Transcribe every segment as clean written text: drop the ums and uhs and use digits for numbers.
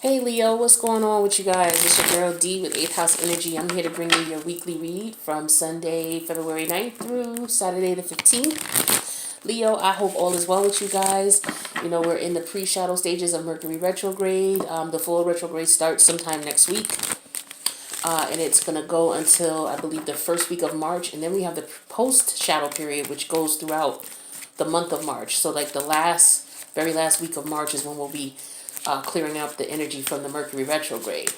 Hey Leo, what's going on with you guys? It's your girl D with 8th House Energy. I'm here to bring you your weekly read from Sunday, February 9th through Saturday the 15th. Leo, I hope all is well with you guys. You know, we're in the pre-shadow stages of Mercury retrograde. The full retrograde starts sometime next week. And it's going to go until, I believe, the first week of March. And then we have the post-shadow period, which goes throughout the month of March. So like the very last week of March is when we'll be clearing up the energy from the Mercury retrograde.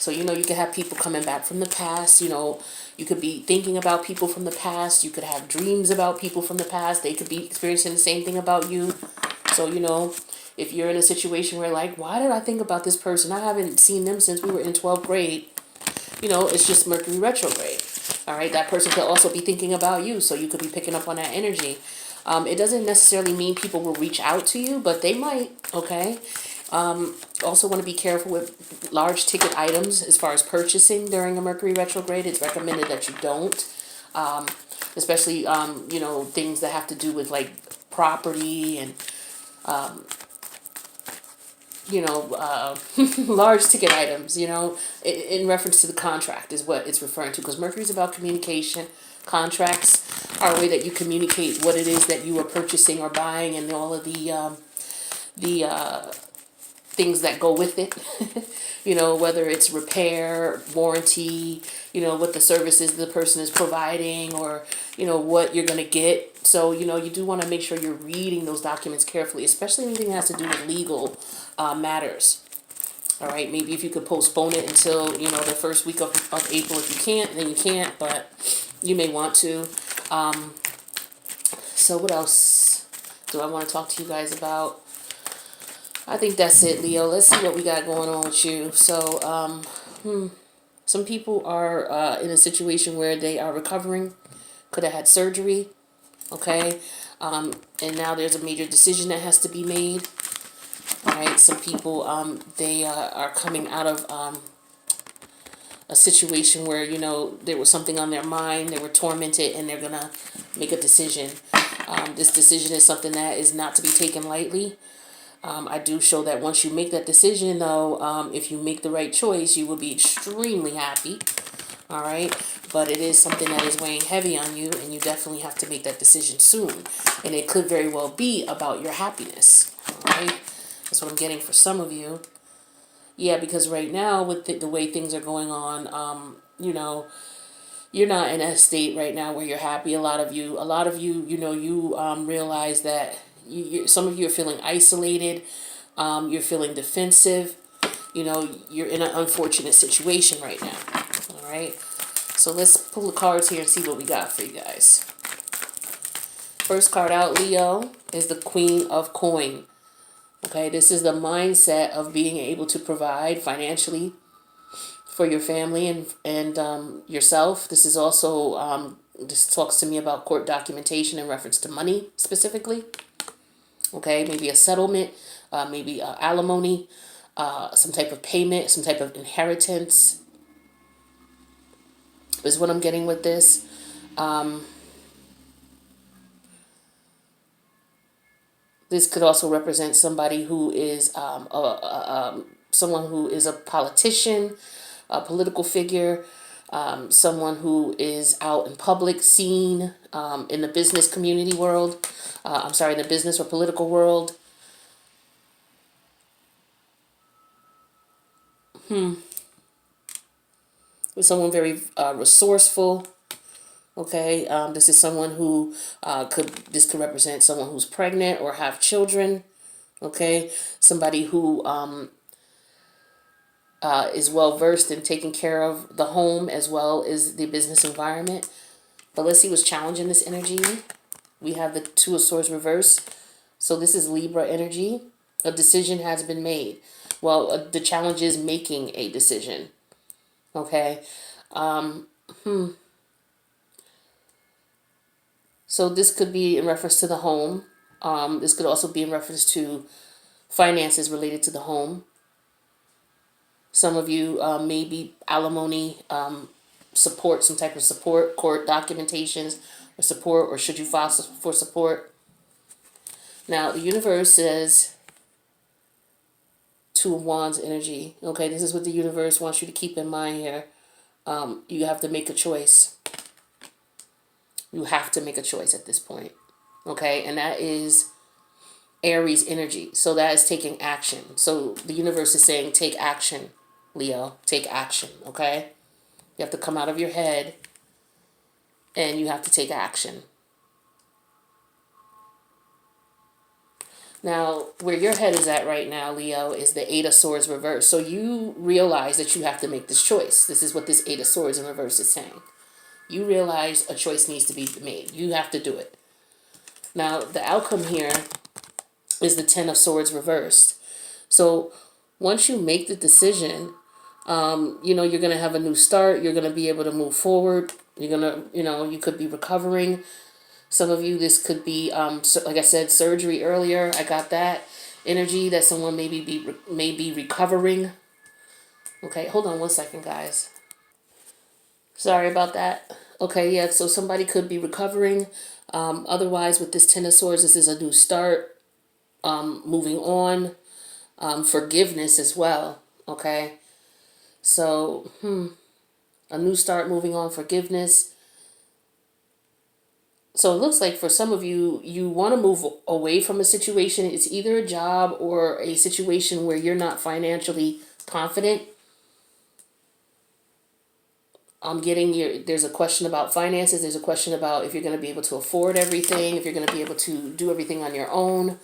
So, you know, you could have people coming back from the past. You know, you could be thinking about people from the past. You could have dreams about people from the past. They could be experiencing the same thing about you. So, you know, if you're in a situation where like, why did I think about this person? I haven't seen them since we were in 12th grade. You know, it's just Mercury retrograde. All right, that person could also be thinking about you. So you could be picking up on that energy. It doesn't necessarily mean people will reach out to you, but they might, okay? Also want to be careful with large ticket items as far as purchasing during a Mercury retrograde. It's recommended that you don't, especially, you know, things that have to do with like property and, you know, large ticket items, you know, in reference to the contract is what it's referring to, because Mercury is about communication. Contracts are a way that you communicate what it is that you are purchasing or buying and all of the things that go with it. You know, whether it's repair, warranty, you know, what the services the person is providing, or, you know, what you're going to get. So, you know, you do want to make sure you're reading those documents carefully, especially anything that has to do with legal matters. All right, maybe if you could postpone it until, you know, the first week of April. If you can't, then you can't, but you may want to. So what else do I want to talk to you guys about? I think that's it, Leo. Let's see what we got going on with you. So, some people are in a situation where they are recovering, could have had surgery, okay? And now there's a major decision that has to be made. All right, some people, they are coming out of a situation where, you know, there was something on their mind, they were tormented, and they're going to make a decision. This decision is something that is not to be taken lightly. I do show that once you make that decision, though, if you make the right choice, you will be extremely happy. All right. But it is something that is weighing heavy on you, and you definitely have to make that decision soon. And it could very well be about your happiness. All right. That's what I'm getting for some of you. Yeah, because right now, with the way things are going on, you know, you're not in a state right now where you're happy. A lot of you, you know, you realize that some of you are feeling isolated. You're feeling defensive. You know, you're in an unfortunate situation right now. All right. So let's pull the cards here and see what we got for you guys. First card out, Leo, is the Queen of Coin. Okay, this is the mindset of being able to provide financially for your family and yourself. This is also this talks to me about court documentation in reference to money specifically. Okay, maybe a settlement, maybe alimony, some type of payment, some type of inheritance is what I'm getting with this. This could also represent somebody who is someone who is a politician, a political figure, someone who is out in public, seen in the business community world. In the business or political world. Someone very resourceful. Okay, this is someone who this could represent someone who's pregnant or have children. Okay, somebody who is well versed in taking care of the home as well as the business environment. But let's see what's challenging this energy. We have the Two of Swords reverse. So this is Libra energy. A decision has been made. Well, the challenge is making a decision. Okay. So this could be in reference to the home. This could also be in reference to finances related to the home. Some of you may be alimony support, some type of support, court documentations or support, or should you file for support. Now, the universe says Two of Wands energy. Okay, this is what the universe wants you to keep in mind here. You have to make a choice. You have to make a choice at this point. Okay, and that is Aries energy. So that is taking action. So the universe is saying, take action, Leo. Take action, okay? You have to come out of your head and you have to take action. Now, where your head is at right now, Leo, is the Eight of Swords reverse. So you realize that you have to make this choice. This is what this Eight of Swords in reverse is saying. You realize a choice needs to be made. You have to do it. Now, the outcome here is the Ten of Swords reversed. So once you make the decision, you're going to have a new start. You're going to be able to move forward. You're going to, you could be recovering. Some of you, this could be, like I said, surgery earlier. I got that energy that someone may be recovering. Okay, hold on 1 second, guys. Sorry about that. Okay, yeah, so somebody could be recovering. Otherwise, with this Ten of Swords, this is a new start. Moving on. Forgiveness as well. Okay, so a new start, moving on, forgiveness. So it looks like for some of you, you want to move away from a situation. It's either a job or a situation where you're not financially confident. I'm getting there's a question about finances. There's a question about if you're going to be able to afford everything, if you're going to be able to do everything on your own.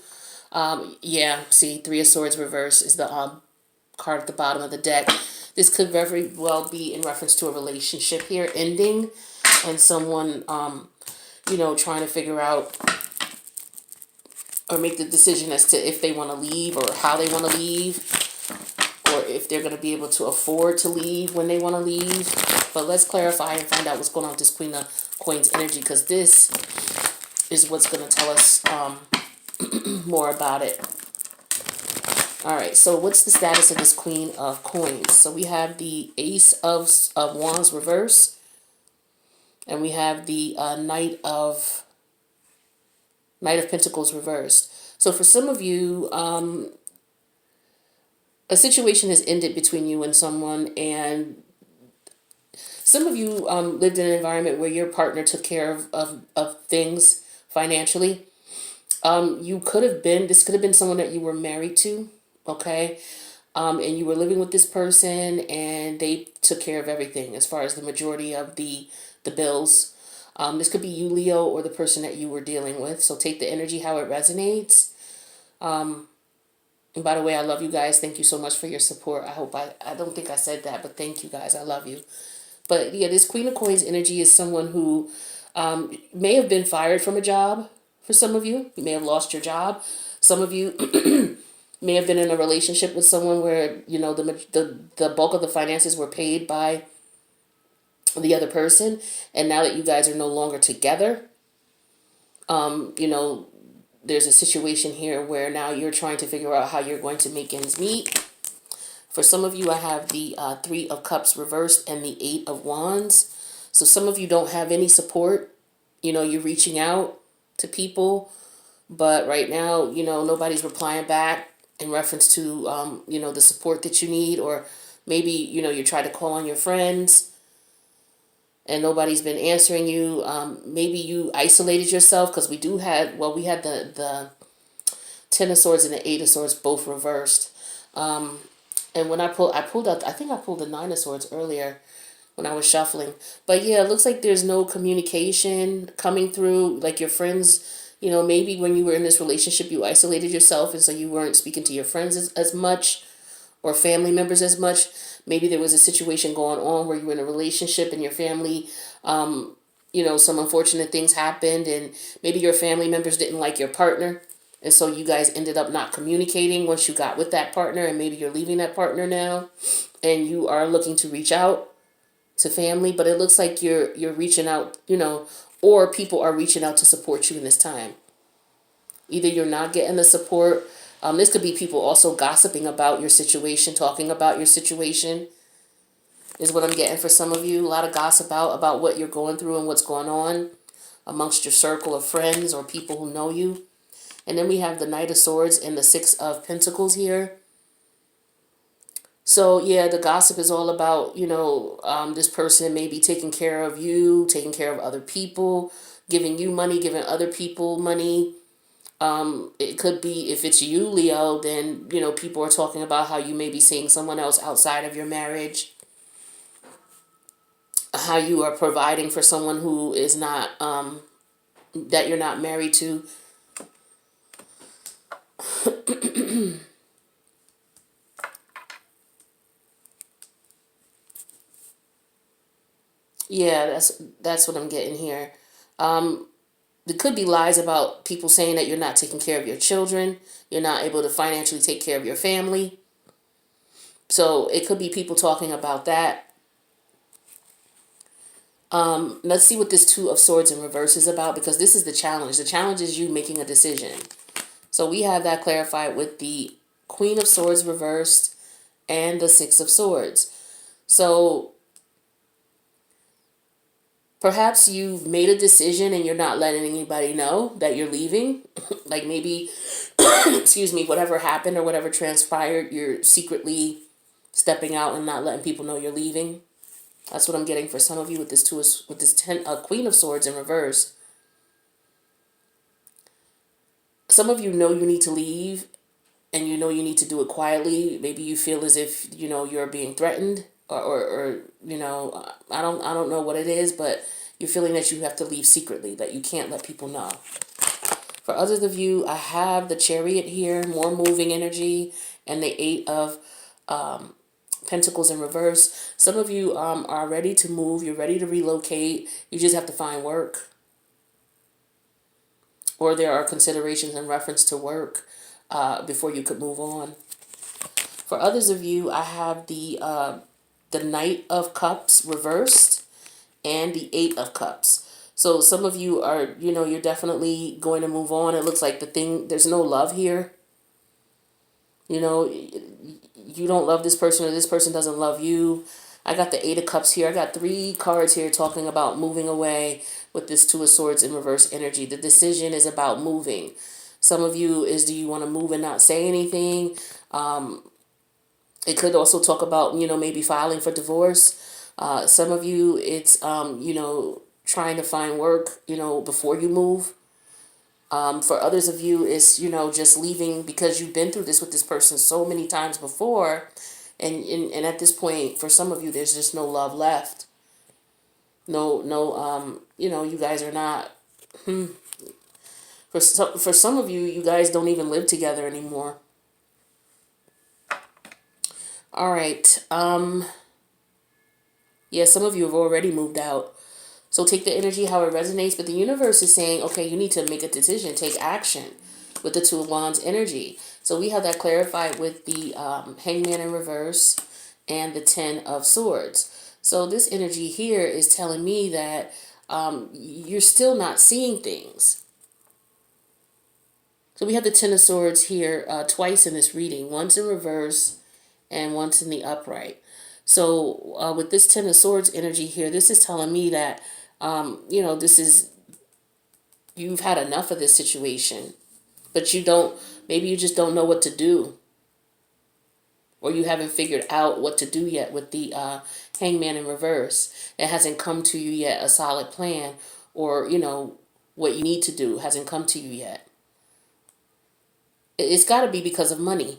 Yeah, see, Three of Swords reverse is the card at the bottom of the deck. This could very well be in reference to a relationship here ending and someone, trying to figure out or make the decision as to if they want to leave or how they want to leave or if they're going to be able to afford to leave when they want to leave. But let's clarify and find out what's going on with this Queen of Coins energy, because this is what's going to tell us more about it. All right, so what's the status of this Queen of Coins? So we have the Ace of Wands reverse, and we have the Knight of Pentacles reversed. So for some of you, a situation has ended between you and someone, and some of you lived in an environment where your partner took care of things financially. This could have been someone that you were married to, okay? And you were living with this person and they took care of everything as far as the majority of the bills. This could be you, Leo, or the person that you were dealing with. So take the energy how it resonates. And by the way, I love you guys. Thank you so much for your support. I don't think I said that, but thank you guys. I love you. But yeah, this Queen of Coins energy is someone who may have been fired from a job for some of you. You may have lost your job. Some of you may have been in a relationship with someone where, the bulk of the finances were paid by the other person. And now that you guys are no longer together, there's a situation here where now you're trying to figure out how you're going to make ends meet. For some of you, I have the Three of Cups reversed and the Eight of Wands. So some of you don't have any support. You're reaching out to people, but right now, nobody's replying back in reference to, the support that you need. Or maybe, you try to call on your friends and nobody's been answering you. Maybe you isolated yourself, because we had the Ten of Swords and the Eight of Swords both reversed. And when I pulled out, I think I pulled the Nine of Swords earlier when I was shuffling. But yeah, it looks like there's no communication coming through. Like your friends, maybe when you were in this relationship, you isolated yourself, and so you weren't speaking to your friends as much or family members as much. Maybe there was a situation going on where you were in a relationship and your family, some unfortunate things happened, and maybe your family members didn't like your partner. And so you guys ended up not communicating once you got with that partner, and maybe you're leaving that partner now and you are looking to reach out to family, but it looks like you're reaching out, or people are reaching out to support you in this time. Either you're not getting the support. This could be people also gossiping about your situation, talking about your situation is what I'm getting for some of you. A lot of gossip about what you're going through and what's going on amongst your circle of friends or people who know you. And then we have the Knight of Swords and the Six of Pentacles here. So yeah, the gossip is all about, this person may be taking care of you, taking care of other people, giving you money, giving other people money. It could be, if it's you, Leo, then, people are talking about how you may be seeing someone else outside of your marriage, how you are providing for someone who is not, that you're not married to. Yeah, that's what I'm getting here. Um, there could be lies about people saying that you're not taking care of your children, you're not able to financially take care of your family. So it could be people talking about that. Let's see what this Two of Swords in reverse is about, because this is the challenge. The challenge is you making a decision. So we have that clarified with the Queen of Swords reversed and the Six of Swords. So perhaps you've made a decision and you're not letting anybody know that you're leaving. Like maybe, excuse me, whatever happened or whatever transpired, you're secretly stepping out and not letting people know you're leaving. That's what I'm getting for some of you with this Queen of Swords in reverse. Some of you know you need to leave, and you know you need to do it quietly. Maybe you feel as if you're being threatened, or I don't know what it is, but you're feeling that you have to leave secretly, that you can't let people know. For others of you, I have the Chariot here, more moving energy, and the Eight of Pentacles in reverse. Some of you are ready to move. You're ready to relocate. You just have to find work, or there are considerations in reference to work before you could move on. For others of you, I have the Knight of Cups reversed and the Eight of Cups. So some of you are, you're definitely going to move on. It looks like there's no love here. You don't love this person, or this person doesn't love you. I got the Eight of Cups here. I got 3 cards here talking about moving away with this Two of Swords in reverse energy. The decision is about moving. Some of you is, do you want to move and not say anything? It could also talk about, maybe filing for divorce. Some of you, it's, trying to find work, before you move. For others of you, it's, just leaving because you've been through this with this person so many times before. And at this point, for some of you, there's just no love left. No, you guys are not, for some of you, you guys don't even live together anymore. All right. Yeah, some of you have already moved out. So take the energy how it resonates, but the universe is saying, okay, you need to make a decision, take action with the Two of Wands energy. So we have that clarified with the Hangman in reverse and the Ten of Swords. So this energy here is telling me that you're still not seeing things. So we have the Ten of Swords here twice in this reading, once in reverse and once in the upright. So with this Ten of Swords energy here, this is telling me that, this is, you've had enough of this situation, but maybe you just don't know what to do, or you haven't figured out what to do yet with the Hangman in reverse. It hasn't come to you yet, a solid plan, or, what you need to do hasn't come to you yet. It's got to be because of money.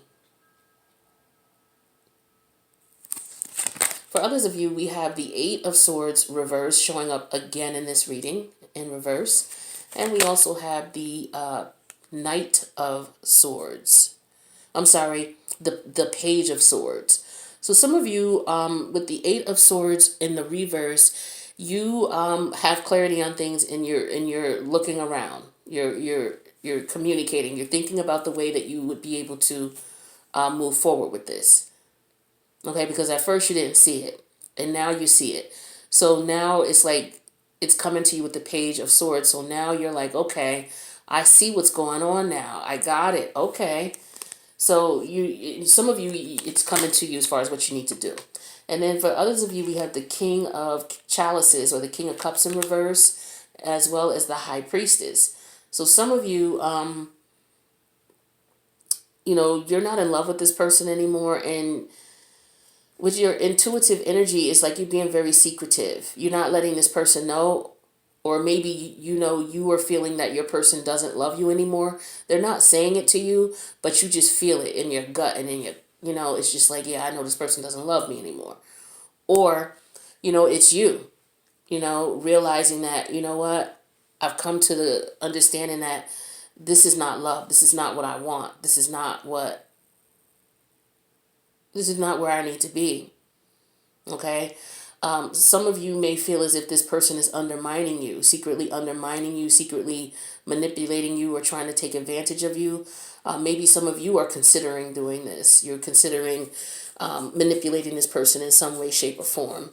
For others of you, we have the Eight of Swords reverse showing up again in this reading in reverse. And we also have the Knight of Swords. I'm sorry, the Page of Swords. So some of you, with the Eight of Swords in the reverse, you have clarity on things, and you're looking around. You're communicating. You're thinking about the way that you would be able to move forward with this. Okay, because at first you didn't see it, and now you see it. So now it's like it's coming to you with the Page of Swords. So now you're like, okay, I see what's going on now. I got it. Okay. So some of you, it's coming to you as far as what you need to do. And then for others of you, we have the King of Chalices, or the King of Cups in reverse, as well as the High Priestess. So some of you, you're not in love with this person anymore, and with your intuitive energy, it's like you're being very secretive. You're not letting this person know, or maybe you are feeling that your person doesn't love you anymore. They're not saying it to you, but you just feel it in your gut and in your, it's just like, yeah, I know this person doesn't love me anymore. Or, it's you, realizing that, what, I've come to the understanding that this is not love. This is not what I want. This is not where I need to be. Okay. Some of you may feel as if this person is undermining you, secretly manipulating you, or trying to take advantage of you. Maybe some of you are considering doing this. You're considering manipulating this person in some way, shape, or form.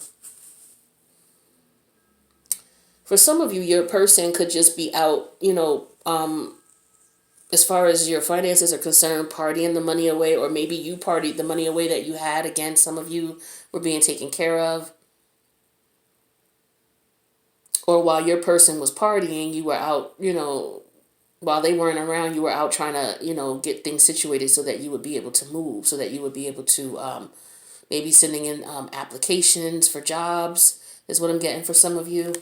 For some of you, your person could just be out, as far as your finances are concerned, partying the money away, or maybe you partied the money away that you had. Again, some of you were being taken care of. Or while your person was partying, you were out, while they weren't around, you were out trying to, get things situated so that you would be able to move, so that you would be able to maybe sending in applications for jobs, is what I'm getting for some of you.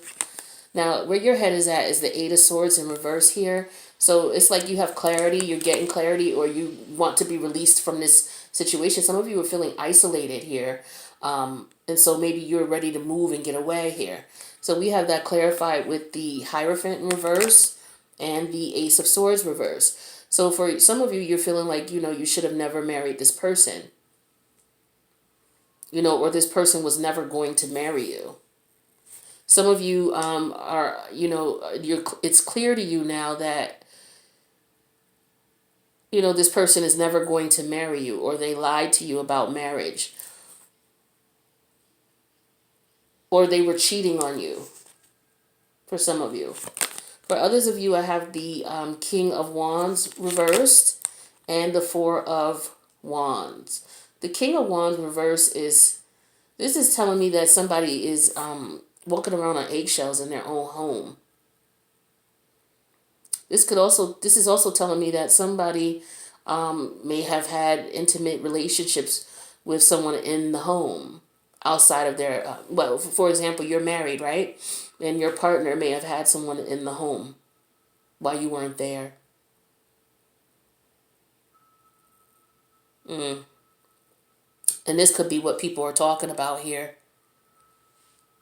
Now, where your head is at is the Eight of Swords in reverse here. So it's like you have clarity, you're getting clarity, or you want to be released from this situation. Some of you are feeling isolated here. And so maybe you're ready to move and get away here. So we have that clarified with the Hierophant in reverse and the Ace of Swords reverse. So for some of you, you're feeling like, you should have never married this person. Or this person was never going to marry you. Some of you are, it's clear to you now that, this person is never going to marry you, or they lied to you about marriage, or they were cheating on you, for some of you. For others of you, I have the King of Wands reversed and the Four of Wands. The King of Wands reversed this is telling me that somebody is walking around on eggshells in their own home. This is also telling me that somebody may have had intimate relationships with someone in the home outside of their, for example, you're married, right? And your partner may have had someone in the home while you weren't there. And this could be what people are talking about here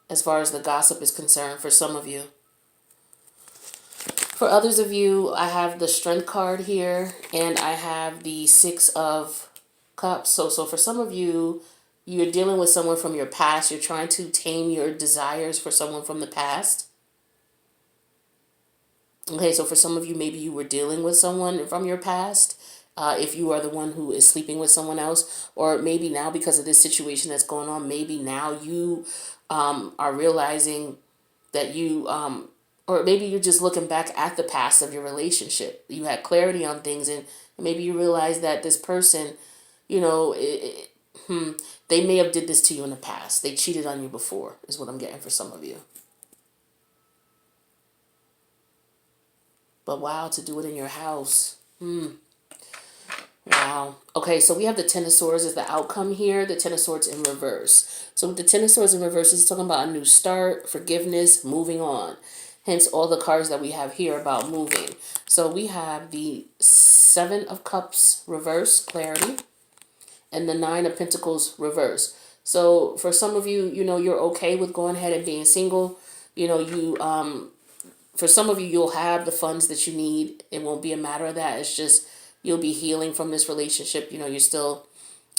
as far as the gossip is concerned for some of you. For others of you, I have the Strength card here, and I have the Six of Cups. So for some of you, you're dealing with someone from your past. You're trying to tame your desires for someone from the past. Okay, so for some of you, maybe you were dealing with someone from your past. If you are the one who is sleeping with someone else, or maybe now because of this situation that's going on, maybe now you are realizing that or maybe you're just looking back at the past of your relationship. You had clarity on things, and maybe you realize that this person, they may have did this to you in the past. They cheated on you before, is what I'm getting for some of you. But wow, to do it in your house. Wow. Okay, so we have the Ten of Swords as the outcome here. The Ten of Swords in reverse. So with the Ten of Swords in reverse, it's talking about a new start, forgiveness, moving on. Hence all the cards that we have here about moving. So we have the Seven of Cups reverse, clarity, and the Nine of Pentacles reverse. So for some of you, you're okay with going ahead and being single. For some of you, you'll have the funds that you need. It won't be a matter of that. It's just you'll be healing from this relationship. You're still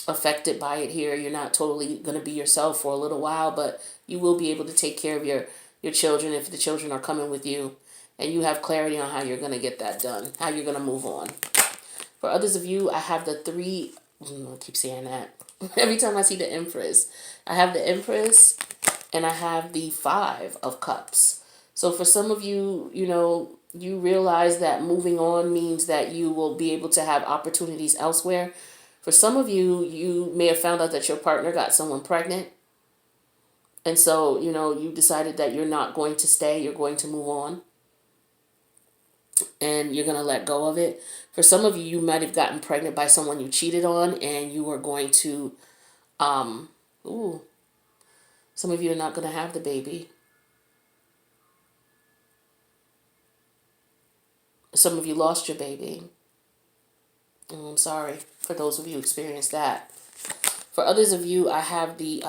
affected by it here. You're not totally going to be yourself for a little while, but you will be able to take care of your children if the children are coming with you. And you have clarity on how you're going to get that done, how you're going to move on. For others of you, I have the three, I keep saying that. Every time I see the Empress, I have the Empress and I have the Five of Cups. So for some of you, you realize that moving on means that you will be able to have opportunities elsewhere. For some of you, you may have found out that your partner got someone pregnant. And so, you decided that you're not going to stay, you're going to move on. And you're going to let go of it. For some of you, you might have gotten pregnant by someone you cheated on, and you are going to Ooh, some of you are not going to have the baby. Some of you lost your baby. I'm sorry for those of you who experienced that. For others of you, I have the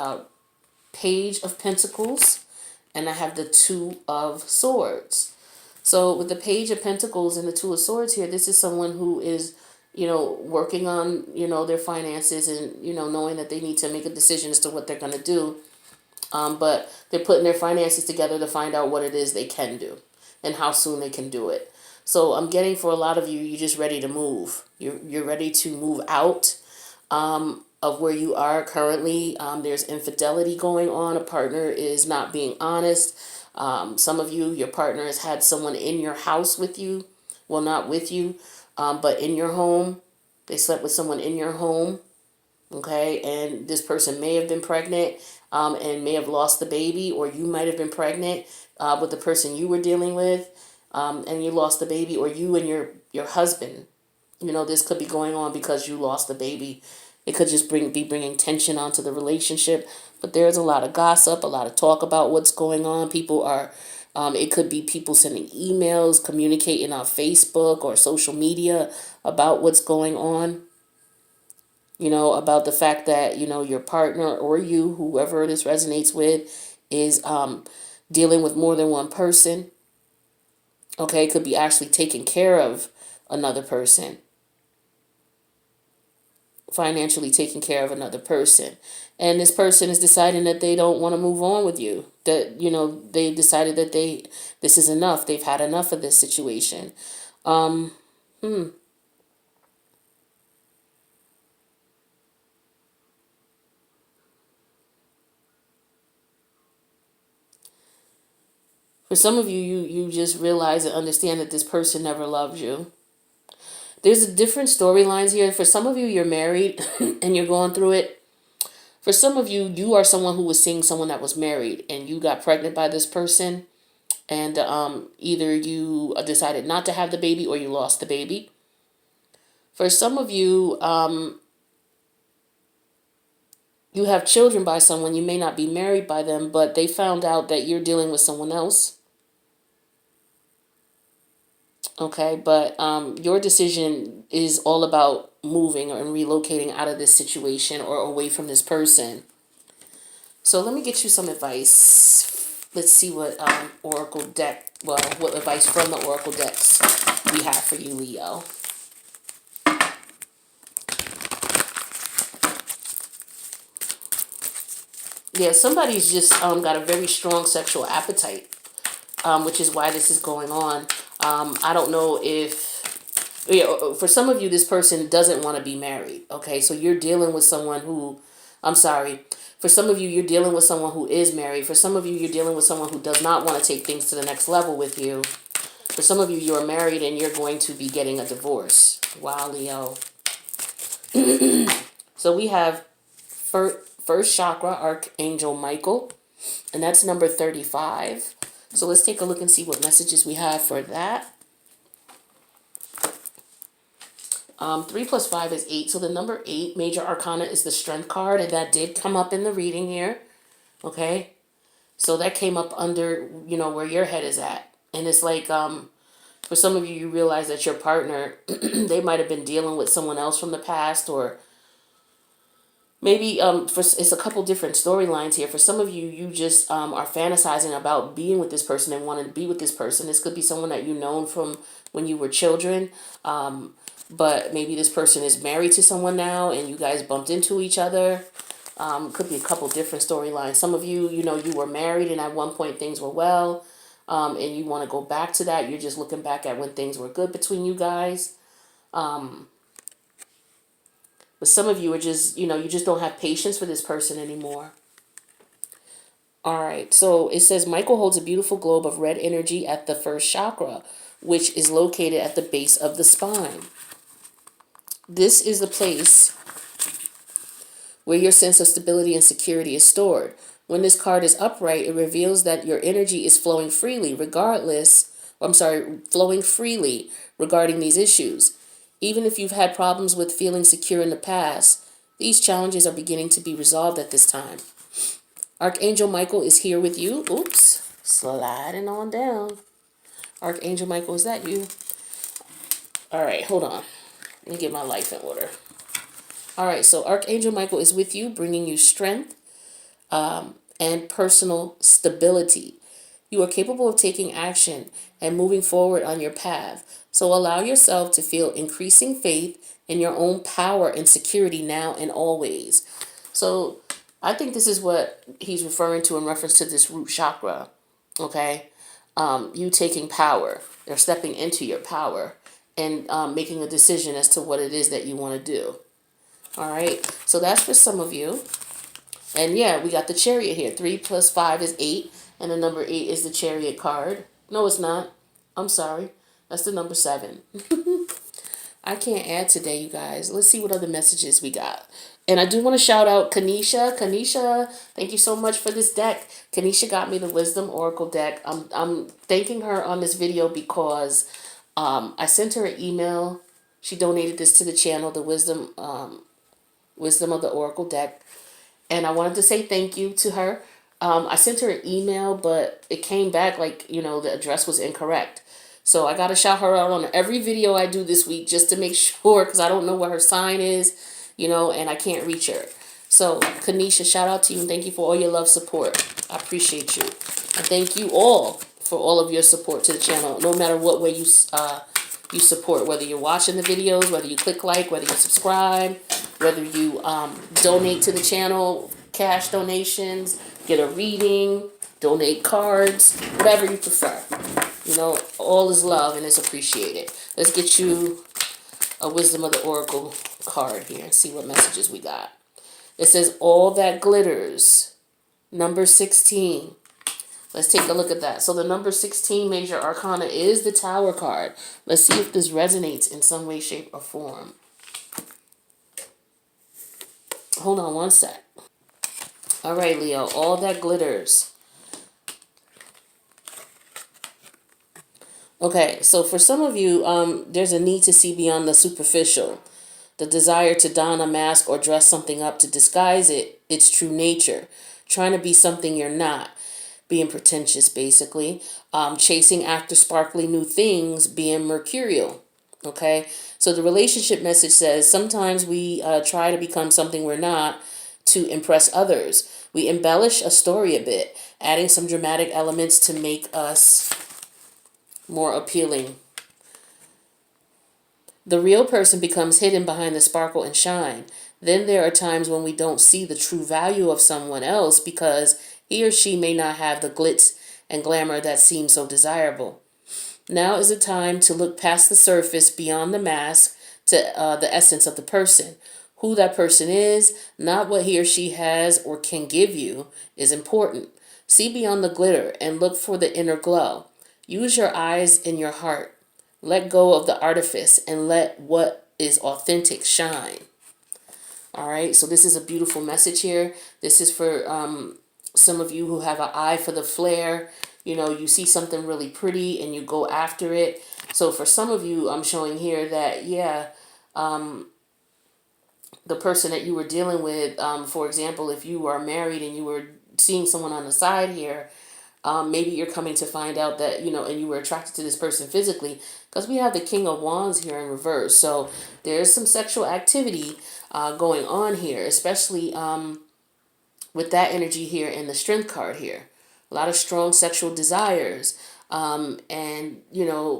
Page of Pentacles and I have the Two of Swords. So with the Page of Pentacles and the Two of Swords here, this is someone who is, working on, their finances and, knowing that they need to make a decision as to what they're going to do. But they're putting their finances together to find out what it is they can do and how soon they can do it. So I'm getting for a lot of you, you're just ready to move. You're ready to move out of where you are currently. There's infidelity going on. A partner is not being honest. Some of you, your partner has had someone in your house with you. Well, not with you, but in your home. They slept with someone in your home. Okay, and this person may have been pregnant and may have lost the baby, or you might have been pregnant with the person you were dealing with and you lost the baby, or you and your husband. This could be going on because you lost the baby. It could just be bringing tension onto the relationship. But there's a lot of gossip, a lot of talk about what's going on. People are, it could be people sending emails, communicating on Facebook or social media about what's going on. About the fact that, your partner or you, whoever this resonates with, is dealing with more than one person. Okay, it could be actually taking care of another person, financially taking care of another person. And this person is deciding that they don't want to move on with you. That, they decided that this is enough. They've had enough of this situation. Um, hmm. For some of you, you just realize and understand that this person never loved you. There's different storylines here. For some of you, you're married and you're going through it. For some of you, you are someone who was seeing someone that was married and you got pregnant by this person, and either you decided not to have the baby or you lost the baby. For some of you, you have children by someone. You may not be married by them, but they found out that you're dealing with someone else. Okay, but your decision is all about moving and relocating out of this situation or away from this person. So let me get you some advice. Let's see what what advice from the Oracle decks we have for you, Leo. Yeah, somebody's just got a very strong sexual appetite, which is why this is going on. I don't know if, yeah, for some of you, this person doesn't want to be married. Okay, so you're dealing with someone who, I'm sorry, for some of you, you're dealing with someone who is married. For some of you, you're dealing with someone who does not want to take things to the next level with you. For some of you, you're married and you're going to be getting a divorce. Wow, Leo. So we have first chakra, Archangel Michael, and that's number 35. So let's take a look and see what messages we have for that. 3 plus 5 is 8. So the number 8, Major Arcana, is the Strength card, and that did come up in the reading here. Okay? So that came up under, where your head is at. And it's like, for some of you, you realize that your partner, they might have been dealing with someone else from the past, or maybe it's a couple different storylines here. For some of you, you just are fantasizing about being with this person and wanting to be with this person. This could be someone that you've known from when you were children. But maybe this person is married to someone now and you guys bumped into each other. Could be a couple different storylines. Some of you, you were married and at one point things were well, and you want to go back to that. You're just looking back at when things were good between you guys. But some of you are just, you just don't have patience for this person anymore. All right, so it says Michael holds a beautiful globe of red energy at the first chakra, which is located at the base of the spine. This is the place where your sense of stability and security is stored. When this card is upright, it reveals that your energy is flowing freely, flowing freely regarding these issues. Even if you've had problems with feeling secure in the past, These challenges are beginning to be resolved at this time. Archangel Michael is here with you. Oops, sliding on down. Archangel Michael, is that you? All right, hold on. Let me get my life in order. All right, so Archangel Michael is with you, bringing you strength and personal stability. You are capable of taking action and moving forward on your path. So allow yourself to feel increasing faith in your own power and security now and always. So I think this is what he's referring to in reference to this root chakra. Okay? You taking power or stepping into your power and making a decision as to what it is that you want to do. All right? So that's for some of you. And yeah, we got the chariot here. 3 plus 5 is 8. And the number 8 is the chariot card. No, it's not. I'm sorry. That's the number 7. I can't add today, you guys. Let's see what other messages we got. And I do want to shout out Kanisha. Kanisha, thank you so much for this deck. Kanisha got me the Wisdom Oracle deck. I'm thanking her on this video because I sent her an email. She donated this to the channel, the Wisdom of the Oracle deck. And I wanted to say thank you to her. I sent her an email, but it came back like, the address was incorrect. So I got to shout her out on every video I do this week just to make sure, because I don't know what her sign is, and I can't reach her. So, Kanisha, shout out to you and thank you for all your love support. I appreciate you. And thank you all for all of your support to the channel, no matter what way you support, whether you're watching the videos, whether you click like, whether you subscribe, whether you donate to the channel, cash donations, get a reading, donate cards, whatever you prefer. All is love and it's appreciated. Let's get you a Wisdom of the Oracle card here and see what messages we got. It says, all that glitters, number 16. Let's take a look at that. So the number 16 major arcana is the Tower card. Let's see if this resonates in some way, shape, or form. Hold on one sec. All right, Leo, all that glitters. Okay, so for some of you, there's a need to see beyond the superficial. The desire to don a mask or dress something up to disguise its true nature. Trying to be something you're not. Being pretentious, basically. Chasing after sparkly new things, being mercurial. Okay, so the relationship message says sometimes we try to become something we're not to impress others. We embellish a story a bit, adding some dramatic elements to make us more appealing. The real person becomes hidden behind the sparkle and shine. Then there are times when we don't see the true value of someone else because he or she may not have the glitz and glamour that seems so desirable. Now is the time to look past the surface, beyond the mask, to the essence of the person. Who that person is, not what he or she has or can give you, is important. See beyond the glitter and look for the inner glow. Use your eyes and your heart. Let go of the artifice and let what is authentic shine. All right, so this is a beautiful message here. This is for some of you who have an eye for the flair. You see something really pretty and you go after it. So for some of you, I'm showing here that, the person that you were dealing with, for example, if you are married and you were seeing someone on the side here, maybe you're coming to find out that, and you were attracted to this person physically, because we have the King of Wands here in reverse. So there's some sexual activity going on here, especially with that energy here in the Strength card here. A lot of strong sexual desires. And,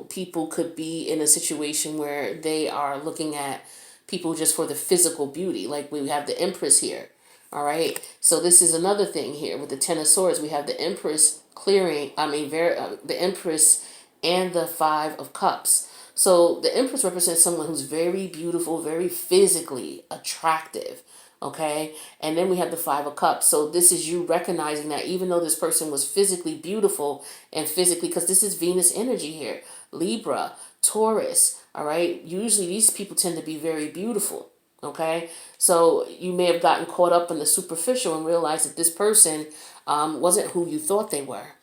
people could be in a situation where they are looking at people just for the physical beauty. Like we have the Empress here. All right. So this is another thing here with the Ten of Swords. We have the Empress the Empress and the Five of Cups. So the Empress represents someone who's very beautiful, very physically attractive. Okay. And then we have the Five of Cups. So this is you recognizing that even though this person was physically beautiful and physically, because this is Venus energy here, Libra, Taurus. All right. Usually these people tend to be very beautiful. Okay. So you may have gotten caught up in the superficial and realized that this person wasn't who you thought they were.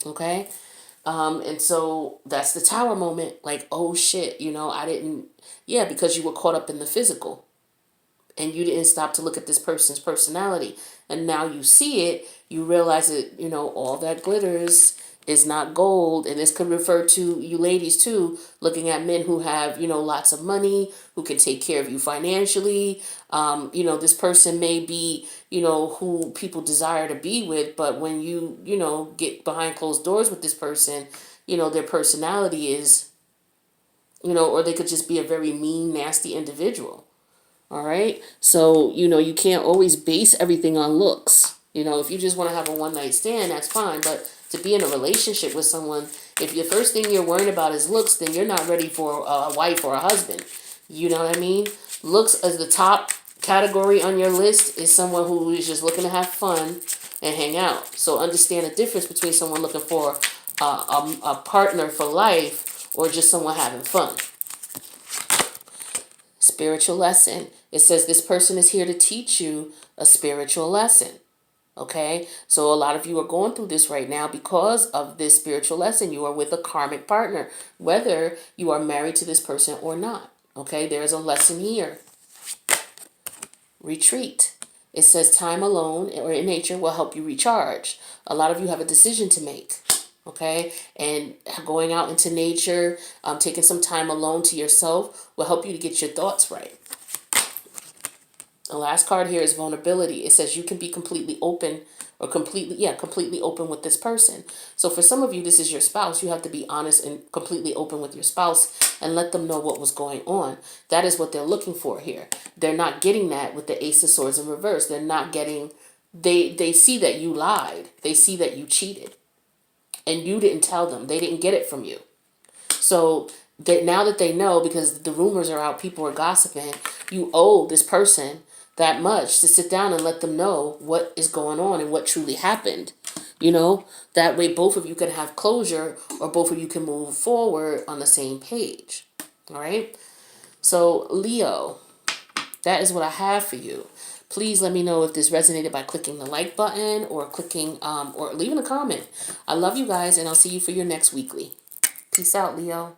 Okay. And so that's the Tower moment. Like, oh shit, because you were caught up in the physical. and you didn't stop to look at this person's personality. And now you see it, you realize that, all that glitters is not gold. And this could refer to you ladies too, looking at men who have, lots of money, who can take care of you financially. This person may be, who people desire to be with, but when you, get behind closed doors with this person, their personality is, or they could just be a very mean, nasty individual. All right. So, you can't always base everything on looks. If you just want to have a one night stand, that's fine. But to be in a relationship with someone, if the first thing you're worrying about is looks, then you're not ready for a wife or a husband. You know what I mean? Looks as the top category on your list is someone who is just looking to have fun and hang out. So understand the difference between someone looking for a partner for life or just someone having fun. Spiritual lesson. It says this person is here to teach you a spiritual lesson. Okay, so a lot of you are going through this right now because of this spiritual lesson. You are with a karmic partner, whether you are married to this person or not. Okay, there's a lesson here. Retreat. It says time alone or in nature will help you recharge. A lot of you have a decision to make. Okay, and going out into nature, taking some time alone to yourself will help you to get your thoughts right. The last card here is vulnerability. It says you can be completely open or completely open with this person. So for some of you, this is your spouse. You have to be honest and completely open with your spouse and let them know what was going on. That is what they're looking for here. They're not getting that with the Ace of Swords in reverse. They're not getting, they see that you lied. They see that you cheated. And you didn't tell them. They didn't get it from you. So now that they know, because the rumors are out, people are gossiping, you owe this person that much to sit down and let them know what is going on and what truly happened. That way both of you can have closure or both of you can move forward on the same page. All right. So Leo, that is what I have for you. Please let me know if this resonated by clicking the like button or clicking or leaving a comment. I love you guys, and I'll see you for your next weekly. Peace out, Leo.